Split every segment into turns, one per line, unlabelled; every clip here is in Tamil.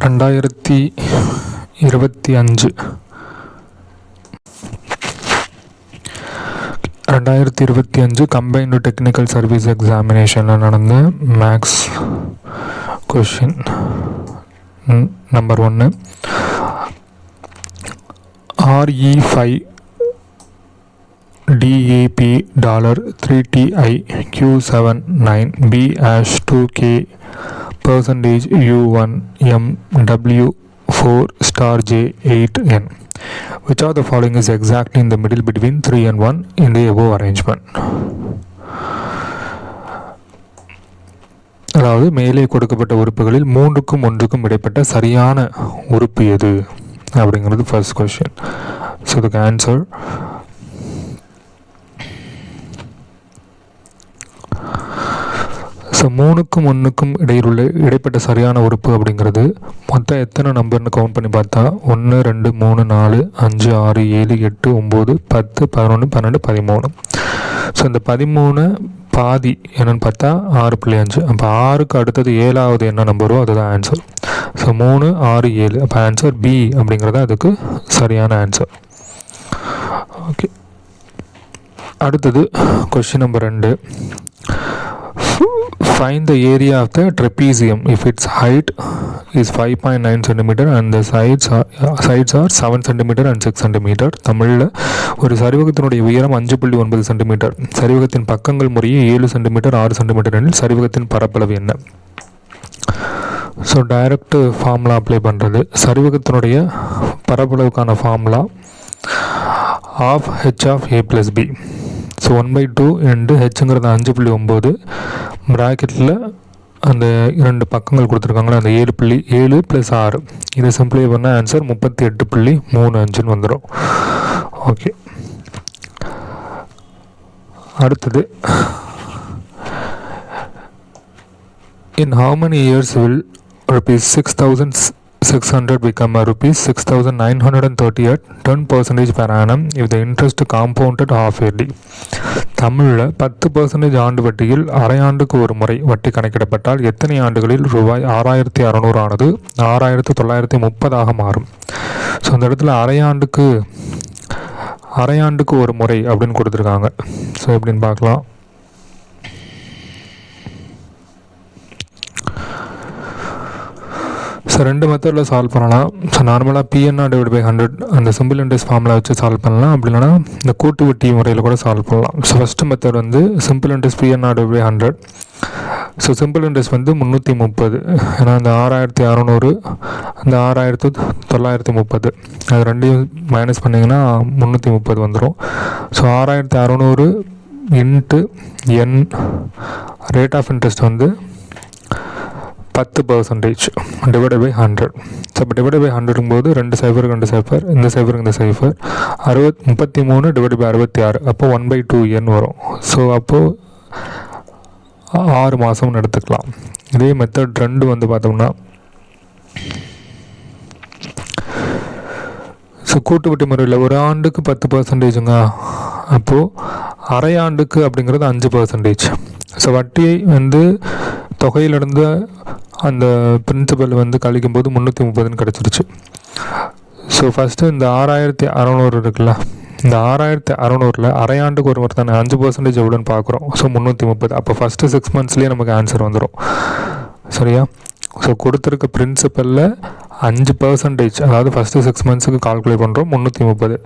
ரெண்டாயிரத்தி இருபத்தி அஞ்சு கம்பைன்டு டெக்னிக்கல் சர்வீஸ் எக்ஸாமினேஷனில் நடந்த maths question number 1. RE5 DAP $3TI Q79 B#2K %U1 MW4*J8N. Which of the following is exactly in the middle between 3 and 1 in the above arrangement? அதாவது மேலே கொடுக்கப்பட்ட உறுப்புகளில் 3க்கும் 1க்கும் இடைப்பட்ட சரியான உறுப்பு எது அப்படிங்கிறது ஃபர்ஸ்ட் கொஸ்டின். ஸோ இதுக்கு ஆன்சர் ஸோ 3க்கும் 1க்கும் இடைப்பட்ட சரியான உறுப்பு அப்படிங்கிறது மொத்தம் எத்தனை நம்பர்னு கவுண்ட் பண்ணி பார்த்தா 1 2 3 4 5 6 7 8 9 10 11 12 13. ஸோ இந்த 13 பாதி என்னன்னு பார்த்தா 6.5. அப்போ 6க்கு அடுத்தது 7வது என்ன நம்பரோ அதுதான் ஆன்சர். ஸோ 3 6 7. அப்போ ஆன்சர் பி அப்படிங்கிறத அதுக்கு சரியான ஆன்சர். ஓகே, அடுத்தது question number 2. Find the area of the trapezium if its height is 5.9 cm and the sides are 7 cm and 6 cm. தமிழில் ஒரு சரிவகத்தினுடைய உயரம் 5.9 cm, சரிவகத்தின் பக்கங்கள் முறையே 7 cm 6 cm எனில் சரிவகத்தின் பரப்பளவு என்ன? ஸோ டைரக்ட் ஃபார்முலா அப்ளை பண்ணுறது. சரிவகத்தினுடைய பரப்பளவுக்கான formula of H of A plus B. So 1/2 into ஹெச்ங்கிறது 5.9 ப்ராக்கெட்டில் அந்த 2 பக்கங்கள் கொடுத்துருக்காங்களே அந்த 7 + 6 இதை சிம்பிளை பண்ணால் ஆன்சர் 38.35 வந்துடும். ஓகே, அடுத்தது in how many years will ₹6,600 become ₹6,930 at 10% per annum if the interest compounded half yearly? தமிழில் 10% ஆண்டு வட்டியில் அரை ஆண்டுக்கு ஒரு முறை வட்டி கணக்கிடப்பட்டால் எத்தனை ஆண்டுகளில் ₹6,600 ஆனது 6,930 மாறும்? ஸோ அந்த இடத்துல அரை ஆண்டுக்கு ஒரு முறை அப்படின்னு கொடுத்துருக்காங்க. ஸோ எப்படின்னு பார்க்கலாம். ஸோ 2 மெத்தடில் சால்வ் பண்ணலாம். ஸோ நார்மலாக PNR/100 அந்த சிம்பிள் இன்ட்ரெஸ்ட் ஃபார்முலா வச்சு சால்வ் பண்ணலாம். அப்படி இல்லைனா இந்த கூட்டு வட்டி முறையில் கூட சால்வ் பண்ணலாம். ஸோ ஃபஸ்ட்டு மெத்தட் வந்து simple interest PNR/100. So simple interest வந்து 330. ஏன்னா அந்த 6,600 அந்த 6,930 அது ரெண்டையும் மைனஸ் பண்ணிங்கன்னா 330 வந்துடும். So 6,600 into N rate of interest வந்து 10% டிவைடட் பை 100. ஸோ இப்போ டிவைடட் பை 100ங்கும் போது 2 0 2 0 இந்த 0 இந்த 0 33 டிவைடட் பை 66 அப்போ 1/2 என் வரும். ஸோ அப்போது 6 மாதம்னு எடுத்துக்கலாம். இதே மெத்தட் 2 வந்து பார்த்தோம்னா ஸோ கூட்டு வட்டி முறையில் ஒரு ஆண்டுக்கு 10%ங்க. அப்போது அரை ஆண்டுக்கு அப்படிங்கிறது 5%. ஸோ வட்டியை வந்து தொகையிலிருந்து அந்த பிரின்சிபல் வந்து கழிக்கும்போது 330 கிடச்சிருச்சு. ஸோ ஃபஸ்ட்டு இந்த 6,600 இருக்குல்ல, இந்த 6,600ல் அரை ஆண்டுக்கு ஒரு முறை தானே 5% எவ்வளோன்னு பார்க்குறோம். ஸோ 330. அப்போ ஃபஸ்ட்டு 6 monthsலேயே நமக்கு ஆன்சர் வந்துடும். சரியா? ஸோ கொடுத்துருக்க பிரின்சிபலில் 5%, அதாவது ஃபஸ்ட்டு 6 monthsக்கு கால்குலேட் பண்ணுறோம் 330.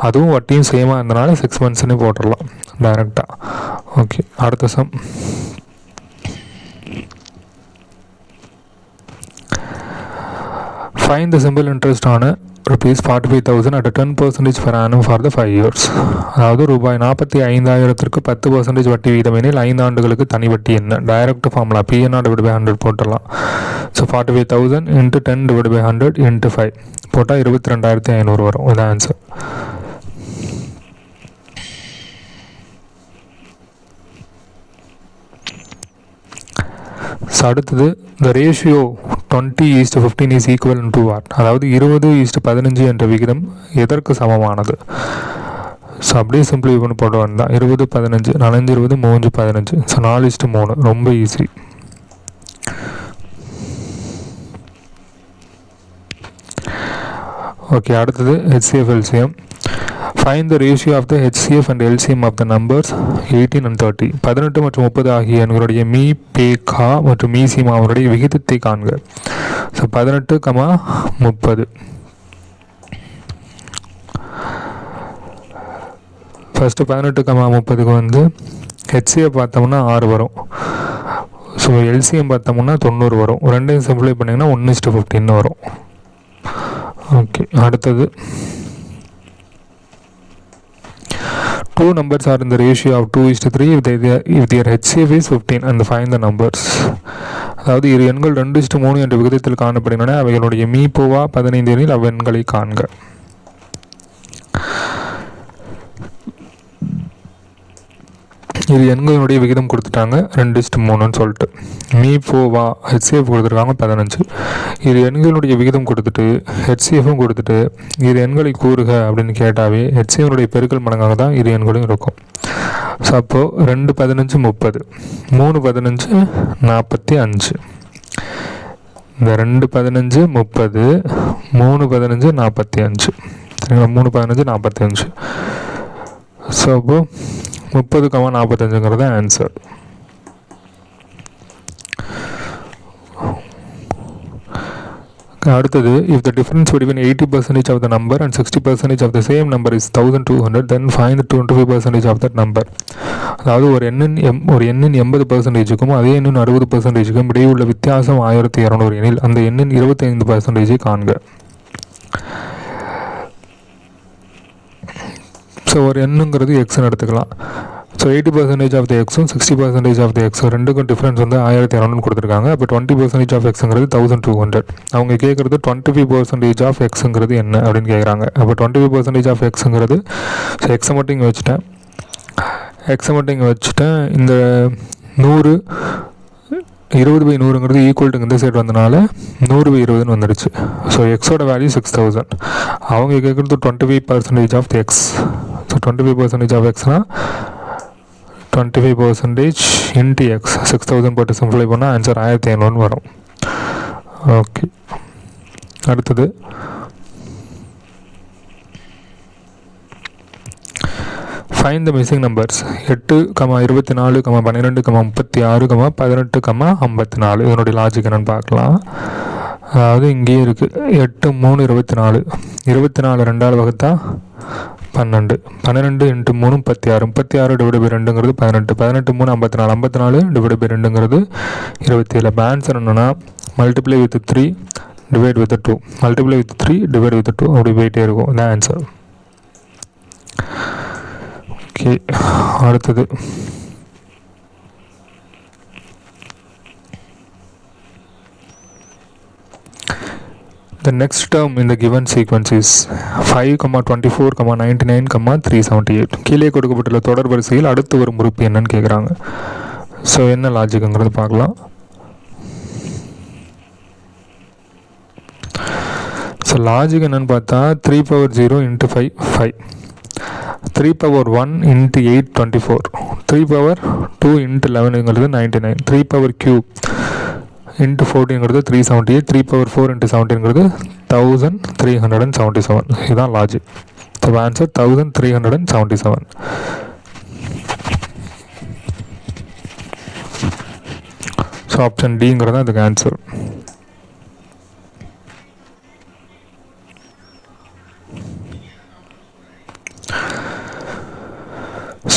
அதுவும் வட்டியும் சேமாக இருந்தனால 6 monthsன்னு போட்டுடலாம் டைரெக்டாக. ஓகே, அடுத்த some. Find the simple interest on ₹45,000 at 10% per annum for the 5 years. அதாவது ₹45,000க்கு 10% வட்டி வீதம் எனில் 5 ஆண்டுகளுக்கு தனி வட்டி என்ன? டைரக்ட் ஃபார்முலா PNR/100 போட்டுடலாம். ஸோ 45,000 இன்ட்டு 10/100 இன்ட்டு 5 போட்டால் 22,500 வரும். இது ஆன்சர். ஸோ அடுத்தது the ratio 20:15 is equivalent to what? அதாவது 20:15 என்ற விகிதம் எதற்கு சமமானது? ஸோ அப்படியே சிம்பிளை பண்ணி போட வேண்டாம். 20 15 4 20 3 15. ஸோ 4:3 ரொம்ப ஈஸி. ஓகே, அடுத்தது HCF LCM. Find the ratio of the HCF and LCM of the numbers 18 and 30. 18 மற்றும் 30 ஆகிய எண்களுடைய மீ பே கா மற்றும் மீ சீமாவுடைய விகிதத்தை காண்க. ஸோ 18, 30. ஃபஸ்ட்டு 18, 30க்கு வந்து HCF பார்த்தோம்னா 6 வரும். ஸோ LCM பார்த்தோம்னா 90 வரும். ரெண்டையும் சிம்பிளை பண்ணிங்கன்னா 1:15 வரும். ஓகே, அடுத்தது two numbers are in the ratio of 2:3 if their HCF is 15 and find the numbers. அதாவது இரு எண்கள் 2:3 என்ற விகிதத்தில் காணப்படுகின்றன. அவைகளுடைய மீபோவா 15 எனில் அவ்வெண்களை காண்க. இரு எண்களுடைய விகிதம் கொடுத்துட்டாங்க 2:3ன்னு சொல்லிட்டு. மீபோவா HCF கொடுத்துருக்காங்க 15. இரு எண்களுடைய விகிதம் கொடுத்துட்டு HCFும் கொடுத்துட்டு இரு எண்களை கூறுக அப்படின்னு கேட்டாவே HCFனுடைய பெருக்கல் மடங்காக தான் இரு எண்களும் இருக்கும். ஸோ அப்போது 2 15 30, 3 15 45. இந்த 2 15 30, 3 15 45. சரிங்களா, 3 15 45. ஸோ அப்போது 30, 45ங்கிறது ஆன்சர். அடுத்தது, if the difference between 80% of the number and 60% of the same number is 1200, then find the 25% of that number. அதாவது ஒரு எண்ணின் 80%க்கும் அதே எண்ணின் 60%க்கும் இடையே உள்ள வித்தியாசம் 1200 எனில் அந்த எண்ணின் 25% காண்க. ஸோ ஒரு எண்ணுங்கிறது எக்ஸ்ன்னு எடுத்துக்கலாம். ஸோ 80% ஆஃப் த எக்ஸும் 60% ஆஃப் த எக்ஸும் ரெண்டுக்கும் டிஃப்ரென்ஸ் வந்து 1200 கொடுத்துருக்காங்க. அப்போ 20% ஆஃப் எக்ஸுங்கிறது 1200. அவங்க கேட்குறது 25% ஆஃப் எக்ஸுங்கிறது என்ன அப்படின்னு கேட்குறாங்க. அப்போ 25% ஆஃப் எக்ஸுங்கிறது, ஸோ எக்ஸை மட்டும் இங்கே வச்சுட்டேன். இந்த 100 20/100ங்கிறது ஈக்குவல்ட்டுங்க இந்த சைடு வந்தனால 100/20ன்னு வந்துடுச்சு. ஸோ எக்ஸோட வேல்யூ 6000. அவங்க கேட்குறது 25% of the X. So 25% of எக்ஸ்னால் 25% இன்ட்டு எக்ஸ் 6000 போட்டு சிம்பிளை பண்ணால் ஆன்சர் 1500 வரும். ஓகே, அடுத்தது ஃபைண்ட் த மிஸ்ஸிங் நம்பர்ஸ் 8, 24, 12, 36, 18, 54. இதனுடைய லாஜிக் என்னென்னு பார்க்கலாம். அதாவது இங்கேயே இருக்குது 8, 3, 24. 24 2ஆல் வகுத்தா 12. 12 × 3 36. 36 ÷ 2ங்கிறது 18. 18 3 54. 54 ÷ 2ங்கிறது 27. இப்போ ஆன்சர் என்னன்னா multiply with 3 divide with 2. Multiply with 3 divide with 2 அப்படி போயிட்டே இருக்கும். இதான் ஆன்சர். ஓகே, அடுத்தது the next term in the given sequence is 5, 24, 99, 378. கீழே கொடுக்கப்பட்டுள்ள தொடர் வரிசையில் அடுத்து வரும் உறுப்பு என்னன்னு கேட்குறாங்க. ஸோ என்ன லாஜிக்குங்கிறது பார்க்கலாம். ஸோ லாஜிக் என்னன்னு பார்த்தா 3/0 × 5 5, 3/1 × 8 24, 3/2 × 11ங்கிறது 99, 3/3 × 14ங்கிறது 378, 3/4 × 17ங்கிறது 1377. இதுதான் logic. So answer 1377. So option டிங்கிறது தான் இதுக்கு ஆன்சர்.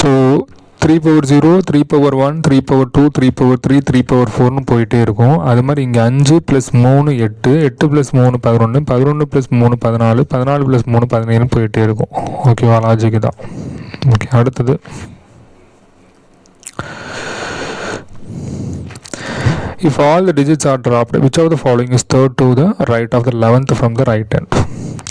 ஸோ 3/0, 3/1, 3/2, 3/3, 3/4ன்னு போயிட்டே இருக்கும். அது மாதிரி இங்கே 5 + 3 8, 8 + 3 11, 11 + 3 14, 14 + 3 17 போயிட்டே இருக்கும். ஓகேவா, லாஜிக் தான். ஓகே, அடுத்தது if all the digits are dropped, which of the following is third to the right of the 11th from the right hand?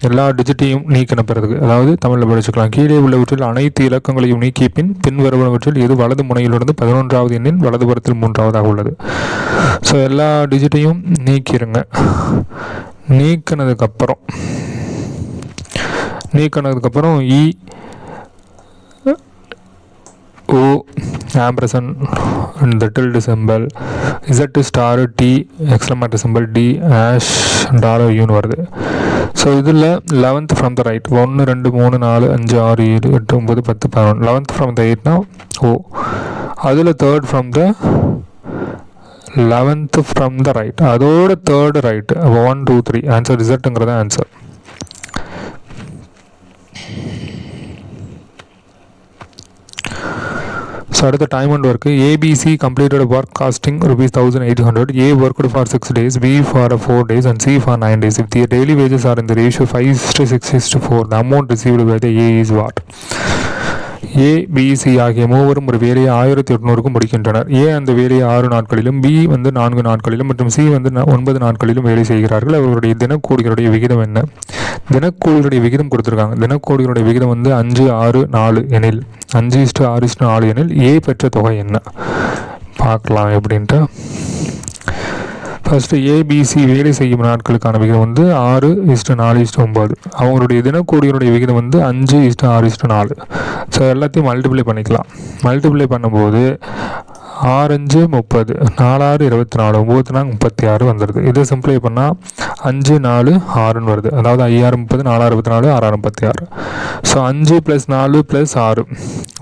எல்லா டிஜிட்டையும் நீக்கின பிறகு, அதாவது தமிழில் படிச்சுக்கலாம். கீழே உள்ளவற்றில் அனைத்து இலக்கங்களையும் நீக்கிய பின் வருவனவற்றில் எது வலது முனையிலிருந்து 11வது எண்ணின் வலதுபுறத்தில் 3ஆவதாக உள்ளது. ஸோ எல்லா டிஜிட்டையும் நீக்கிடுங்க. நீக்கினதுக்கப்புறம் இ O ஆம்பரசன் இந்த tilde symbol, Z *, T exclamatory symbol, D $U வருது. ஸோ ஸோ இதில் 11th from the right 1 2 3 4 5 6 7 8 9 10 11 11th from the 8னா ஓ. அதில் 3rd from the 11th from the right, அதோட 3rd ரைட்டு. அப்போ 1 2 3 ஆன்சர் ரிசல்ட்டுங்கிறத ஆன்சர். ஸோ அடுத்த time and work. ABC completed work costing ₹1800. A worked for 6 days, B for 4 days and C for 9 days. If the daily wages are in the ratio 5:6:4, the amount received by the A is what? A B C ஆகிய மூவரும் ஒரு வேலையை 1800க்கு முடிக்கின்றனர். ஏ அந்த வேலையை 6 நாட்களிலும், பி 4 நாட்களிலும் மற்றும் சி 9 நாட்களிலும் வேலை செய்கிறார்கள். அவர்களுடைய தினக்கூலிகளுடைய விகிதம் என்ன? தினக்கூலிகளுடைய விகிதம் கொடுத்துருக்காங்க. தினக்கூலிகளுடைய விகிதம் 5:6:4 எனில் 5:6:4 எனில் ஏ பெற்ற தொகை என்ன பார்க்கலாம் எப்படின்ட்டு. ஃபஸ்ட்டு ஏபிசி வேலை செய்யும் நாட்களுக்கான விகிதம் 6:4:9. அவங்களுடைய தினக்கூலிகளுடைய விகிதம் 5:6:4. ஸோ எல்லாத்தையும் மல்டிப்ளை பண்ணிக்கலாம். மல்டிப்ளை பண்ணும்போது 6 5 30, 4 6 24, 9 4 36 வந்துடுது. இதை சிம்பிளை பண்ணால் 5 4 6ன்னு வருது. அதாவது 5 6 30, 4 6 24, 6 36. ஸோ 5 + 4 + 6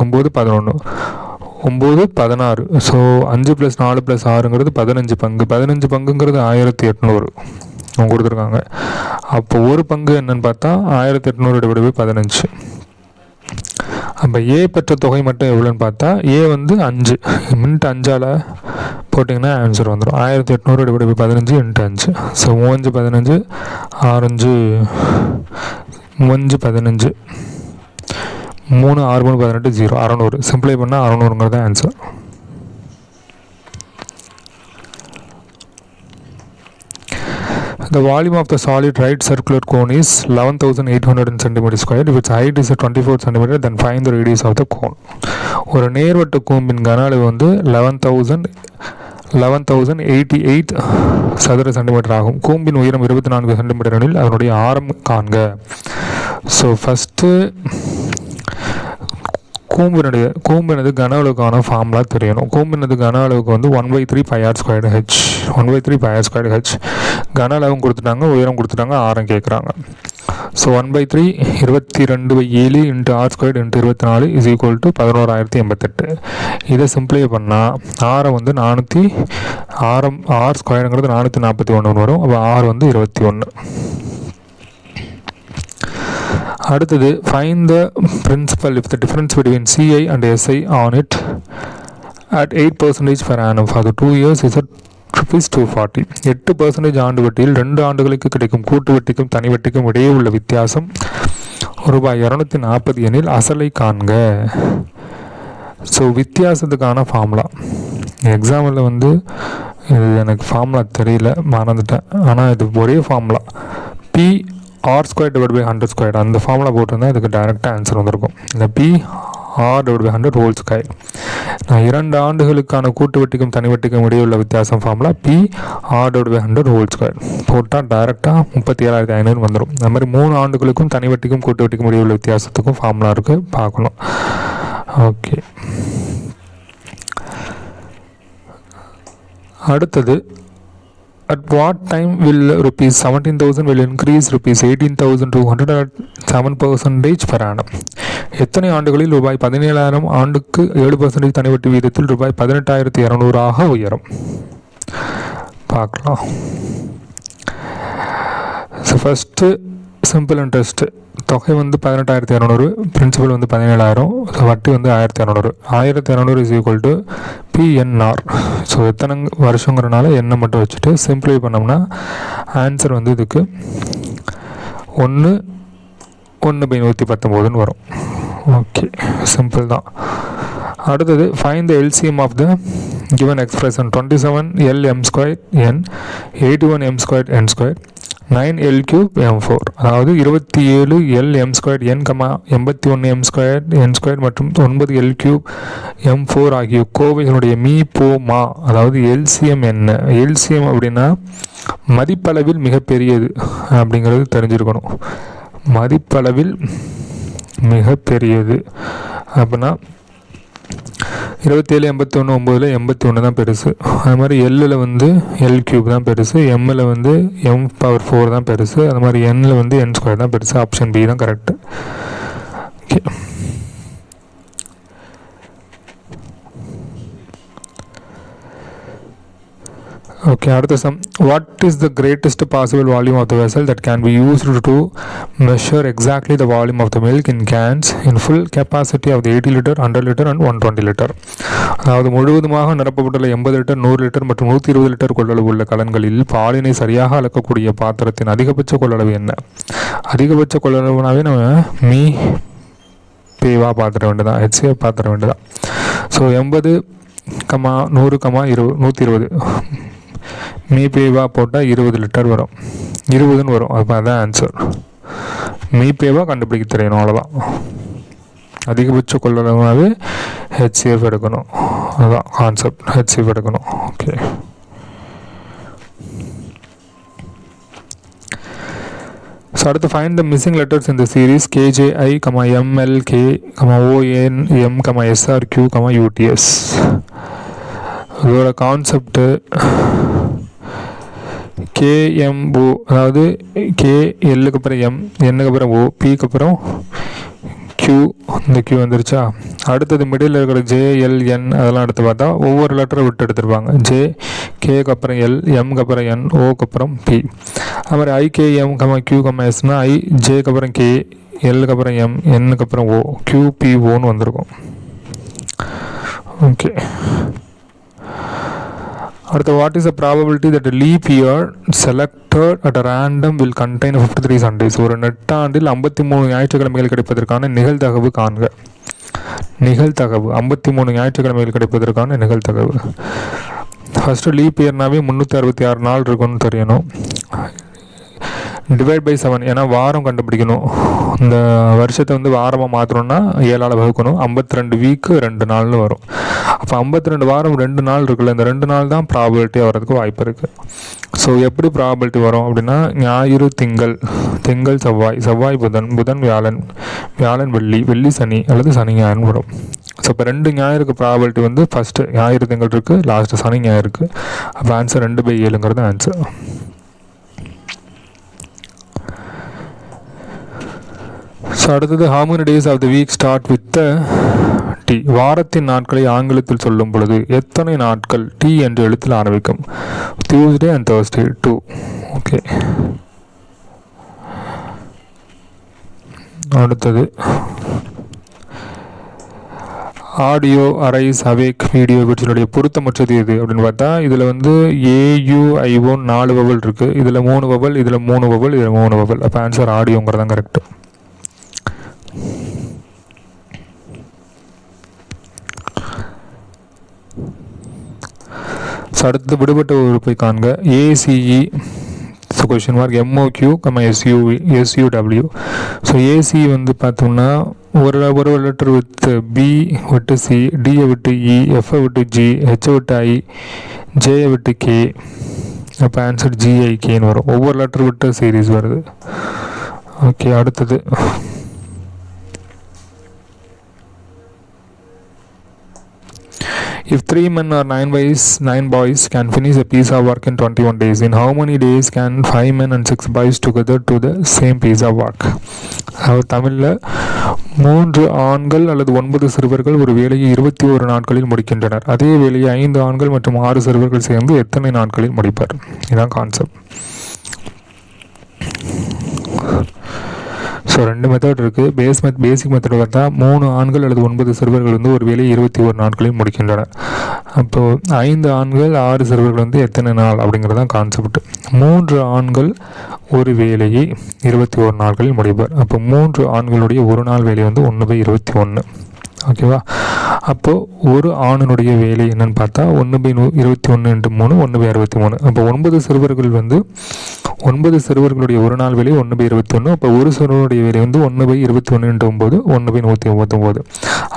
9 11, 9 16. ஸோ 5 + 4 + 6ங்கிறது 15 பங்கு. 15 பங்குங்கிறது 1800 அவங்க கொடுத்துருக்காங்க. அப்போ ஒரு பங்கு என்னன்னு பார்த்தா 1800 / 15. அப்போ ஏ பெற்ற தொகை மட்டும் எவ்வளோன்னு பார்த்தா ஏ 5 மின்ட்டு 5ஆல் போட்டிங்கன்னா ஆன்சர் வந்துடும். 1800 / 15 × 5. ஸோ 3 15, 6 5 15, 3 6 3 18 0, 600. சிம்பிளை பண்ணால் 600ங்கிறது answer. The volume of the solid right circular cone is 11,800 cm². If its height is 24 cm, then find the radius of the cone. ஒரு நேர்வட்ட கூம்பின் கன அளவு 11,088 சதுர சென்டிமீட்டர் ஆகும். கூம்பின் உயரம் 24 சென்டிமீட்டர் எனில் அதனுடைய ஆரம் காண்க. ஸோ ஃபஸ்ட்டு கூம்பினது கன அளவுக்கான ஃபார்முலா தெரியணும். கூம்பினது கன அளவுக்கு 1/3 πr²h. 1/3 πr²h. கன அளவும் கொடுத்துட்டாங்க, உயரம் கொடுத்துட்டாங்க, ஆரம் கேட்குறாங்க. So 1/3 22/7 × r² × 24 = 11,088. இதை சிம்பிளை பண்ணால் ஆரம் ஆரம் r²ங்கிறது 441 வரும். அப்போ ஆர் 21. அடுத்தது find the principal if the difference between CI and SI on it at 8% per annum for the 2 years is at ₹240. 8% ஆண்டு வட்டியில் 2 ஆண்டுகளுக்கு கிடைக்கும் கூட்டு வட்டிக்கும் தனி வட்டிக்கும் இடையே உள்ள வித்தியாசம் ₹240 எனில் அசலை காண்க. ஸோ வித்தியாசத்துக்கான ஃபார்முலா எக்ஸாம்பிளில் இது எனக்கு ஃபார்முலா தெரியல, மறந்துட்டேன். ஆனால் இது ஒரே ஃபார்முலா பி r² / 100². அந்த ஃபார்முலா போட்டிருந்தா இதுக்கு டைரெக்டாக ஆன்சர் வந்திருக்கும். இந்த பி r / 100 ஹோல் ஸ்கொயர். நான் 2 ஆண்டுகளுக்கான கூட்டு வட்டிக்கும் தனி வட்டிக்கும் இடையே உள்ள வித்தியாசம் formula P r / 100 whole square போட்டால் டைரெக்டாக 37,500 வந்துடும். அந்த மாதிரி 3 ஆண்டுகளுக்கும் தனி வட்டிக்கும் கூட்டு வட்டிக்கும் இடையே உள்ள வித்தியாசத்துக்கும் ஃபார்முலா இருக்குது, பார்க்கணும். ஓகே, அடுத்தது at what time will ₹17,000 will increase ₹18,200 at 7% per annum? எத்தனை ஆண்டுகளில் ₹17,000 ஆண்டுக்கு 7% தனி வட்டி வீதத்தில் ₹18,200 உயரும்? பார்க்கலாம். ஸோ ஃபஸ்ட்டு சிம்பிள் இன்ட்ரெஸ்ட் தொகை 18,200, பிரின்சிபல் 17,000, வட்டி 1,200. 1,200 = PNR. ஸோ எத்தனை வருஷங்கிறனால எண்ணை மட்டும் வச்சுட்டு சிம்பிளை பண்ணோம்னா ஆன்சர் இதுக்கு 1/119 வரும். ஓகே, சிம்பிள் தான். அடுத்தது find the LCM of the given expression 27L_m²n 81m²n², 9L³ m4. அதாவது 27L_m²n, 81m²n² மற்றும் 9L³ m4 ஆகிய கோவைகளுடைய மீ-போ-மா அதாவது எல்சிஎம் என்ன? எல்சிஎம் அப்படின்னா மதிப்பளவில் மிகப்பெரியது அப்படிங்கிறது தெரிஞ்சிருக்கணும். மதிப்பளவில் மிகப்பெரியது அப்படின்னா 27 81 9ல் 81 தான் பெருசு. அது மாதிரி எல்லில் வந்து L³ தான் பெருசு, எம்மில் வந்து M⁴ தான் பெருசு, அது மாதிரி எண்ணில் வந்து N² தான் பெருசு. ஆப்ஷன் பி தான் கரெக்டு. ஓகே, ஓகே, அடுத்த sum. What is the greatest possible volume of the vessel that can be used to measure exactly the volume of the milk in cans in full capacity of 80 litre 100 litre and 120 litre. அதாவது முழுவதுமாக நிரப்பப்பட்டுள்ள 80 லிட்டர் 100 லிட்டர் மற்றும் 120 லிட்டர் கொள்ளளவு உள்ள கலன்களில் பாலினை சரியாக அளக்கக்கூடிய பாத்திரத்தின் அதிகபட்ச கொள்ளளவு என்ன? அதிகபட்ச கொள்ளளவுனாவே நம்ம மீ பேவா பார்த்துட வேண்டியதான், HCF பார்த்துட வேண்டியதான். ஸோ 80, 100, 120 மீ பேவா போட்டால் 20 லிட்டர் வரும், 20ன்னு வரும். அப்போ அதுதான் ஆன்சர். மீ பேவா கண்டுபிடிக்க தெரியணும், அவ்வளோதான். அதிகபட்ச கொள்ளளவுனாவே HCF எடுக்கணும், அதுதான் கான்செப்ட். HCF எடுக்கணும். ஓகே, ஸோ அடுத்து ஃபைண்ட் த மிஸ்ஸிங் லெட்டர்ஸ் இந்த series KJI, MLK, ONM, SRQ, UTS. இதோட கான்செப்டு KMO, அதாவது K Lக்கு அப்புறம் M, Nக்கு அப்புறம் O, Pக்கு அப்புறம் Q, இந்த Q வந்துருச்சா. அடுத்தது மிடில் இருக்கிற JLN அதெல்லாம் எடுத்து பார்த்தா ஒவ்வொரு லெட்டரை விட்டு எடுத்துருப்பாங்க. J, Kக்கு அப்புறம் L, Mக்கு அப்புறம் N, Oக்கு அப்புறம் P. அது மாதிரி IKM, Q, Sனா I, Jக்கு அப்புறம் K, Lக்கு அப்புறம் M, Nக்கு அப்புறம் O, QPOன்னு வந்திருக்கும். ஓகே, அடுத்து what is the probability that leap year selected at random will contain 53 Sundays? ஒரு நெட்டாண்டில் 53 ஞாயிற்றுக்கிழமைகள் கிடைப்பதற்கான நிகழ்தகவு காண்க. நிகழ்தகவு 53 ஞாயிற்றுக்கிழமைகள் கிடைப்பதற்கான நிகழ்தகவு. ஃபஸ்ட்டு லீப் இயர்னாவே 366 நாள் இருக்குன்னு தெரியணும். டிவைட் பை 7, ஏன்னா வாரம் கண்டுபிடிக்கணும். இந்த வருஷத்தை வந்து வாரமாக மாற்றணும்னா 7ஆல் வகுக்கணும். 52 வீக்கு 2 நாள்னு வரும். அப்போ 52 வாரம் 2 நாள் இருக்குல்ல, இந்த 2 நாள் தான் ப்ராபபிலிட்டியாக வரதுக்கு வாய்ப்பு இருக்குது. ஸோ எப்படி ப்ராபபிலிட்டி வரும் அப்படின்னா, ஞாயிறு திங்கள், திங்கள் செவ்வாய், செவ்வாய் புதன், புதன் வியாழன், வியாழன் வெள்ளி, வெள்ளி சனி அல்லது சனி ஞாயிறுன்னு வரும். ஸோ இப்போ 2 ஞாயிறுக்கு ப்ராபபிலிட்டி வந்து ஃபஸ்ட்டு ஞாயிறு திங்கள் இருக்குது, லாஸ்ட்டு சனி ஞாயிறு இருக்குது. அப்போ ஆன்சர் 2/7ங்கிறது ஆன்சர். ஸோ அடுத்தது how many days of the week start with the T? வாரத்தின் நாட்களை ஆங்கிலத்தில் சொல்லும் பொழுது எத்தனை நாட்கள் T என்ற எழுத்தில் ஆரம்பிக்கும்? Tuesday and Thursday 2. ஓகே, அடுத்தது ஆடியோ, அரைஸ், அவேக், வீடியோ இவற்றினுடைய பொருத்தமற்றது எது அப்படின்னு பார்த்தா, இதில் வந்து AUIO 4 வவல் இருக்குது, இதில் 3 வவல், இதில் 3 வவல், இதில் 3 வவல். அப்போ ஆன்சர் ஆடியோங்கிறதான் கரெக்டு. அடுத்து விடுபட்ட உறுப்பை காண்க. ACE, so question mark, MOQ, SUW. So AC வந்து பார்த்தோம்னா ஒரு லெட்டர் வித் B விட்டு C, D விட்டு E, F விட்டு G, H விட்டு I, J விட்டு K. அப்போ ஆன்சர் GIKன்னு வரும். ஒவ்வொரு லெட்டர் விட்டு சீரீஸ் வருது. ஓகே, அடுத்தது if 3 men or 9 boys can finish a piece of work in 21 days, in how many days can 5 men and 6 boys together do the same piece of work? அதாவது தமிழில் 3 ஆண்கள் அல்லது 9 சிறுவர்கள் ஒரு வேலையை 21 நாட்களில் முடிக்கின்றனர். அதே வேலையை 5 ஆண்கள் மற்றும் 6 சிறுவர்கள் சேர்ந்து எத்தனை நாட்களில் முடிப்பார்? இதுதான் கான்செப்ட். ஸோ 2 மெத்தட் இருக்குது. பேசிக் மெத்தட் பார்த்தா 3 ஆண்கள் அல்லது 9 சிறுவர்கள் வந்து ஒரு வேலையை 21 நாட்களில் முடிக்கின்றனர். அப்போது 5 ஆண்கள் 6 சிறுவர்கள் வந்து எத்தனை நாள் அப்படிங்கிறது தான் கான்செப்ட். 3 ஆண்கள் ஒரு வேலையை 21 நாட்களில் முடிப்பார். அப்போ 3 ஆண்களுடைய ஒரு நாள் வேலை வந்து 1/21. ஓகேவா? அப்போது ஒரு ஆணினுடைய வேலை என்னன்னு பார்த்தா 1/21 × 3 1/63. அப்போ 9 சிறுவர்கள் வந்து 9 சிறுவர்களுடைய ஒரு நாள் வேலை 1/21. அப்போ ஒரு சிறுவனுடைய வேலை வந்து 1/21 × 9 1/139.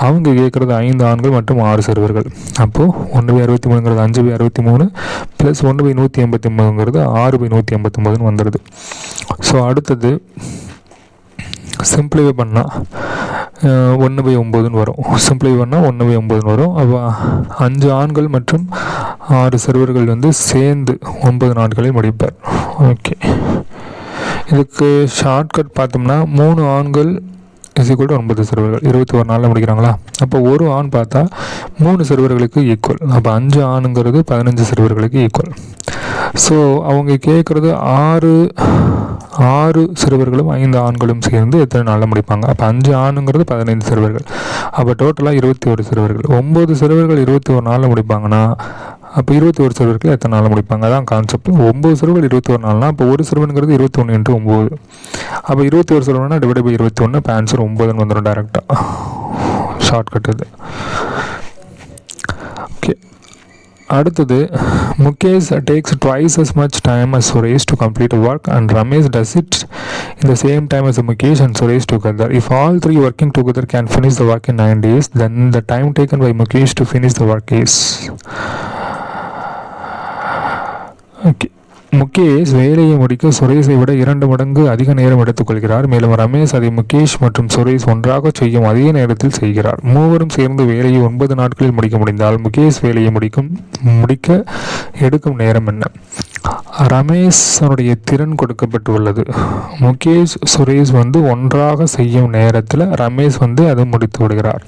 அவங்க கேட்குறது 5 ஆண்கள் மற்றும் 6 சிறுவர்கள். அப்போது 1/63ங்கிறது 5/63 ப்ளஸ் 1/189ங்கிறது 6/189 வந்துடுது. ஸோ அடுத்தது சிம்பிளிஃபை பண்ணால் 1/9 வரும். சிம்பிளை பண்ணால் 1/9 வரும். அப்போ 5 ஆண்கள் மற்றும் 6 சிறுவர்கள் வந்து சேர்ந்து 9 நாட்களில் முடிப்பார். ஓகே, இதுக்கு ஷார்ட்கட் பார்த்தோம்னா 3 ஆண்கள் = 9 சிறுவர்கள் 21 நாளில் முடிக்கிறாங்களா? அப்போ ஒரு ஆண் பார்த்தா 3 சிறுவர்களுக்கு ஈக்குவல். அப்போ 5 ஆணுங்கிறது 15 சிறுவர்களுக்கு ஈக்குவல். ஸோ அவங்க கேட்குறது 6 சிறுவர்களும் 5 ஆண்களும் சேர்ந்து எத்தனை நாளில் முடிப்பாங்க? அப்போ 5 ஆணுங்கிறது 15 சிறுவர்கள். அப்போ டோட்டலாக 21 சிறுவர்கள். 9 சிறுவர்கள் 21 நாளில் முடிப்பாங்கன்னா அப்போ 21 சிறுவர்கள் எத்தனை நாளில் முடிப்பாங்க? அதான் கான்செப்ட். 9 சிறுவர்கள் 21 நாள்னா அப்போ ஒரு சிறுவனுங்கிறது 21 × 9. அப்போ 21 சிறுவனா டிவைட் பை 21. இப்போ ஆன்சர் 9 வந்துடும் டேரெக்டாக. ஷார்ட்கட் இது. ஓகே, அடுத்தது Mukesh takes twice as much time as Suresh to complete a work and Ramesh does it in the same time as Mukesh and Suresh together. If all three working together can finish the work in 9 days, then the time taken by Mukesh to finish the work is... okay, Mukesh வேலையை முடிக்க சுரேஷை விட 2 மடங்கு அதிக நேரம் எடுத்துக்கொள்கிறார். மேலும் ரமேஷ் அதை முகேஷ் மற்றும் சுரேஷ் ஒன்றாக செய்யும் அதே நேரத்தில் செய்கிறார். மூவரும் சேர்ந்து வேலையை 9 நாட்களில் முடிக்க முடிந்தால் முகேஷ் வேலையை முடிக்க எடுக்கும் நேரம் என்ன? ரமேஷனுடைய திறன் கொடுக்கப்பட்டுள்ளது. முகேஷ் சுரேஷ் வந்து ஒன்றாக செய்யும் நேரத்தில் ரமேஷ் வந்து அதை முடித்து விடுகிறார்.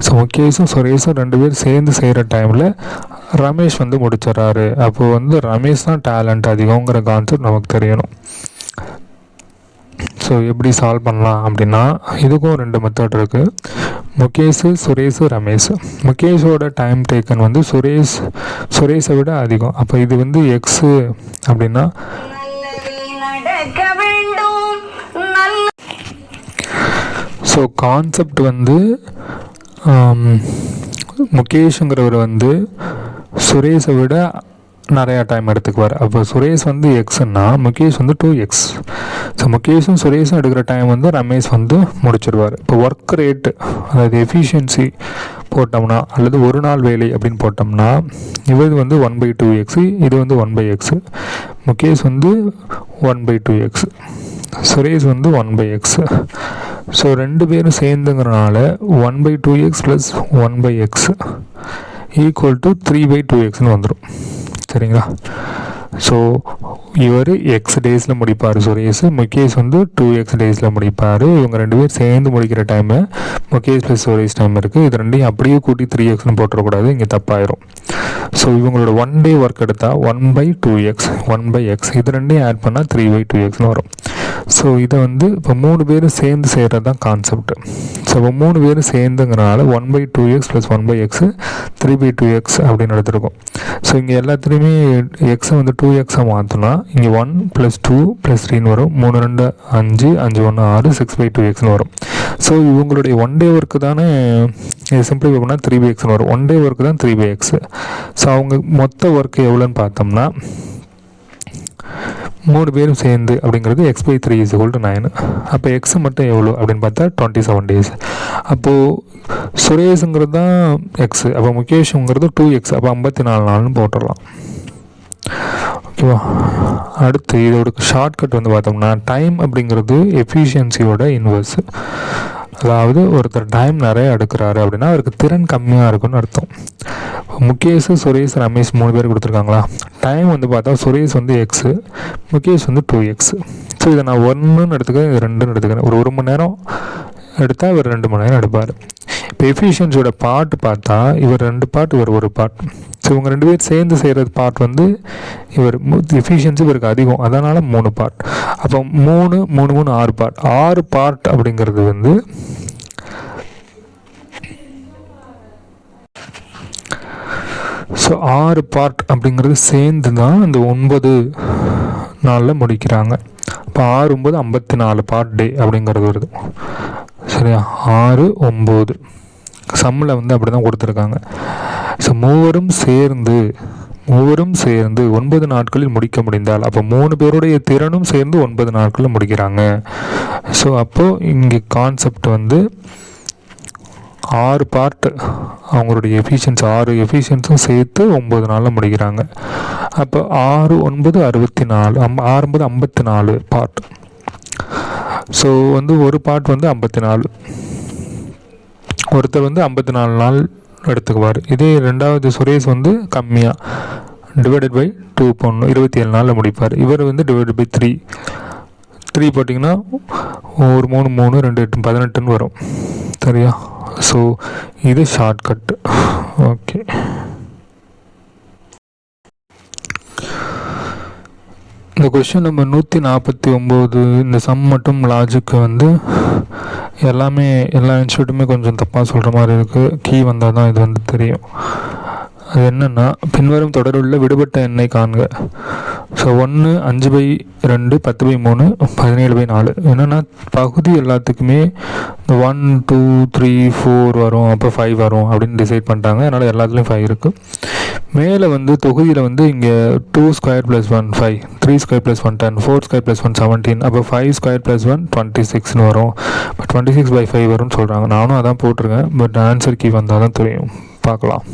ஸோ முகேஷும் சுரேஷும் 2 பேர் சேர்ந்து செய்கிற டைமில் ரமேஷ் வந்து முடிச்சிடறாரு. அப்போது வந்து ரமேஷ் தான் டேலண்ட் அதிகங்கிற கான்செப்ட் நமக்கு தெரியணும். ஸோ எப்படி சால்வ் பண்ணலாம் அப்படின்னா இதுக்கும் 2 மெத்தட் இருக்குது. முகேஷ், சுரேஷ், ரமேஷ். முகேஷோட டைம் டேக்கன் வந்து சுரேஷை விட அதிகம். அப்போ இது வந்து எக்ஸு அப்படின்னா ஸோ கான்செப்ட் வந்து முகேஷுங்கிறவர் வந்து சுரேஷை விட நிறையா டைம் எடுத்துக்குவார். அப்போ சுரேஷ் வந்து எக்ஸ்ன்னா முகேஷ் வந்து 2x. ஸோ முகேஷும் சுரேஷும் எடுக்கிற டைம் வந்து ரமேஷ் வந்து முடிச்சிடுவார். இப்போ ஒர்க் ரேட்டு அதாவது எஃபிஷியன்சி போட்டோம்னா அல்லது ஒரு நாள் வேலை அப்படின்னு போட்டோம்னா இது வந்து 1/2x, இது வந்து 1/x. முகேஷ் வந்து 1/2x, சுரேஷ் வந்து 1/x. ஸோ 2 பேரும் சேர்ந்துங்கிறனால 1/2x + 1/x = 3/2xன்னு வந்துடும். சரிங்களா? ஸோ இவர் எக்ஸ் டேஸில் முடிப்பார் சுரேஷ், முகேஷ் வந்து 2x டேஸில் முடிப்பார். இவங்க 2 பேர் சேர்ந்து முடிக்கிற டைமு முகேஷ் + சுரேஷ் டைம் இருக்குது. இது ரெண்டையும் அப்படியே கூட்டி 3xன்னு போட்டுறக்கூடாது, இங்கே தப்பாயிரும். ஸோ இவங்களோட 1 டே ஒர்க் எடுத்தால் 1/2x 1/x, இது ரெண்டையும் ஆட் பண்ணால் 3/2xன்னு வரும். ஸோ இதை வந்து இப்போ 3 பேரும் சேர்ந்து செய்கிறது தான் கான்செப்ட். ஸோ இப்போ 3 பேரும் சேர்ந்துங்கிறனால 1/2x + 1/x 3/2x அப்படின்னு எடுத்துருக்கோம். ஸோ இங்கே எல்லாத்துலேயுமே எக்ஸை வந்து 2xஆக மாற்றினா இங்கே 1 + 2 + 3ன்னு வரும். 3 2 5 5 1 6 6/2xன்னு வரும். ஸோ இவங்களுடைய 1 டே ஒர்க்கு தானே சிம்பிளிஃபை பண்ணால் 3/xன்னு வரும். 1 டே ஒர்க்கு தான் 3/x. ஸோ அவங்க மொத்த ஒர்க்கு எவ்வளோன்னு பார்த்தோம்னா 3 பேரும் சேர்ந்து அப்படிங்கிறது x/3 = 9. அப்போ எக்ஸ் மட்டும் எவ்வளோ அப்படின்னு பார்த்தா 27 டேஸ். அப்போது சுரேஷுங்கிறது தான் எக்ஸு, அப்போ முகேஷுங்கிறது 2x, அப்போ 54 நாள்னு போட்டுடலாம். ஓகேவா? அடுத்து இதோட ஷார்ட்கட் வந்து பார்த்தோம்னா டைம் அப்படிங்கிறது எஃபிஷியன்சியோட இன்வெர்ஸ். அதாவது ஒருத்தர் டைம் நிறைய எடுக்கிறாரு அப்படின்னா அவருக்கு திறன் கம்மியாக இருக்குன்னு அர்த்தம். முகேஷ், சுரேஷ், ரமேஷ் 3 பேர் கொடுத்துருக்காங்களா? டைம் வந்து பார்த்தா சுரேஷ் வந்து எக்ஸு, முகேஷ் வந்து 2x. ஸோ இதை நான் 1ன்னு எடுத்துக்கிறேன், இது 2ன்னு எடுத்துக்கிறேன். ஒரு மணி நேரம் எடுத்தால் இவர் 2 மணி நேரம் எடுப்பார். இப்போ எஃபிஷியன்சியோட பார்ட் பார்த்தா இவர் 2 பார்ட், இவர் 1 பார்ட். ஸோ இவங்க 2 பேர் சேர்ந்து செய்கிறது பார்ட் வந்து இவர் எஃபிஷியன்சி இவருக்கு அதிகம், அதனால் 3 பார்ட். அப்போ 3 3 3 6 பார்ட். 6 பார்ட் அப்படிங்கிறது வந்து ஸோ 6 பார்ட் அப்படிங்கிறது சேர்ந்து தான் இந்த 9 நாளில் முடிக்கிறாங்க. இப்போ 6 9 54 பார்ட் டே அப்படிங்கிறது வருது. சரியா? 6 9 சம்மில் வந்து அப்படி தான் கொடுத்துருக்காங்க. ஸோ மூவரும் சேர்ந்து 9 நாட்களில் முடிக்க முடிந்தால் அப்போ 3 பேருடைய திறனும் சேர்ந்து 9 நாட்களில் முடிக்கிறாங்க. ஸோ அப்போது இங்கே கான்செப்ட் வந்து 6 பார்ட் அவங்களுடைய எஃபிஷியன்சி 6 எஃபிஷியன்ஸும் சேர்த்து 9 நாளில் முடிக்கிறாங்க. அப்போ 6 9 64 6 9 54 பார்ட். ஸோ வந்து ஒரு பார்ட் வந்து 54. ஒருத்தர் வந்து 54 நாள் எடுத்துக்குவார். இதே ரெண்டாவது சுரேஷ் வந்து கம்மியாக டிவைடட் பை 2 போடணும், 27 நாளில் முடிப்பார். இவர் வந்து டிவைடட் பை 3 போட்டிங்கன்னா ஒரு 3 3 2 8 18ன்னு வரும். சரியா? ஸோ இது ஷார்ட்கட்டு. ஓகே, இந்த கொஷின் நம்பர் 149 இந்த சம் மட்டும் லாஜிக்கு வந்து எல்லாமே எல்லா இன்ஸ்டியூட்டுமே கொஞ்சம் தப்பாக சொல்கிற மாதிரி இருக்குது. கீ வந்தால் தான் இது வந்து தெரியும். அது என்னென்னா, பின்வரும் தொடருள்ள விடுபட்ட எண்ணை காண்க. ஸோ 1 5/2 10/3 17/4. என்னென்னா பகுதி எல்லாத்துக்குமே இந்த 1 2 3 4 வரும், அப்போ 5 வரும் அப்படின்னு டிசைட் பண்ணிட்டாங்க. அதனால் எல்லாத்துலேயும் 5 இருக்குது. மேலே வந்து தொகுதியில் வந்து இங்கே 2² + 1 5, 3² + 1 10, 4² + 1 17, அப்போ 5² + 1 26ன்னு வரும். இப்போ 26/5 வரும்னு சொல்கிறாங்க. நானும் அதான் போட்டிருக்கேன். பட் ஆன்சர் கீ வந்தால் தான் தெரியும். பார்க்கலாம்.